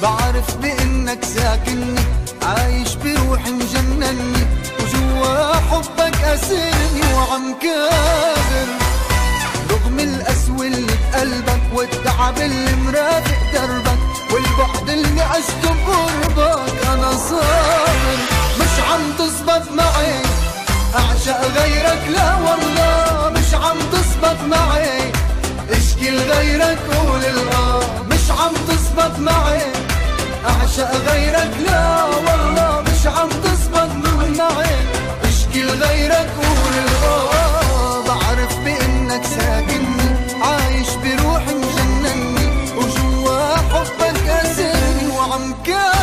بعرف بإنك ساكنني، عايش بروحي مجنني، وجوا حبك أسرني وعم كابر. رغم القسوة اللي بقلبك والتعب اللي مرافق دربك والبعد اللي عشته بقربك، أنا صابر. مش عم تزبط معي أعشق غيرك، لا والله مش عم تزبط معي اشكي لغيرك قول الآه. مش عم تزبط معي أعشق غيرك، لا والله مش عم تزبط معي اشكي لغيرك قول الآه. بعرف بإنك ساكنني، عايش بروحي مجنني، وجوا حبك أسرني وعم كابر.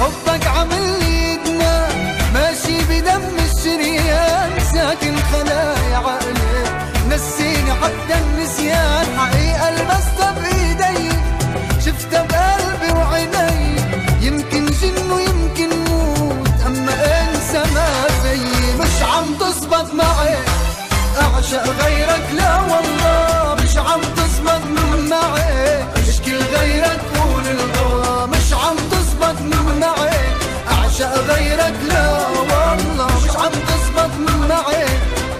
حبك عامل لي ادمان ماشي بدم الشريان، ساكن خلايا عقلي نسيني حتى النسيان. حقيقة لمستها بإيدي شفتها بقلبي وعيني، يمكن جن ويمكن موت أما انسى ما فيي. مش عم تزبط معي أعشق غيرك، لا والله مش عم تزبط معي اشكي لغيرك قول الآه. مش عم تزبط معي أعشق غيرك، لا والله مش عم تزبط معي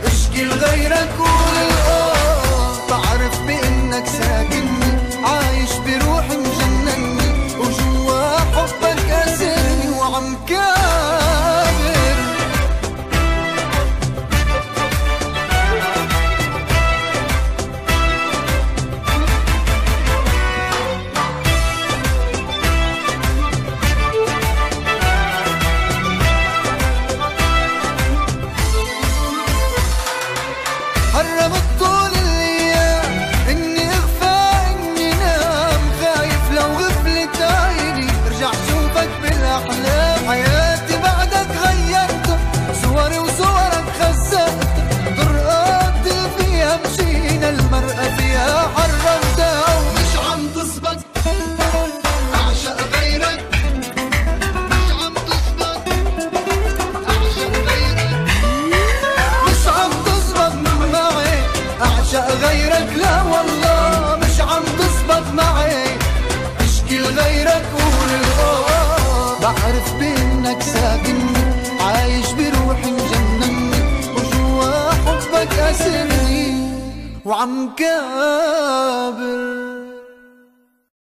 اشكي لغيرك قول الآه. بعرف بإنك ساكنني، عايش بروحي مجنني، وجوا حبك أسرني وعم كابر. حرمت طول الايام اني اغفى اني نام، خايف لو غفلت عيني ارجع شوفك بالاحلام. حياتي بعدك غيرتها، صوري وصورك خزقتها، طرقات اللي فيها مشينا المرأة فيها حرمتها. ومش عم تزبط اعشق غيرك، مش عم تزبط اعشق غيرك، مش عم تزبط معي أعشق غيرك، لا والله مش عم تزبط معي اشكي لغيرك قول الآه. بعرف بإنك ساكنني، عايش بروحي مجنني، وجوا حبك أسرني وعم كابر.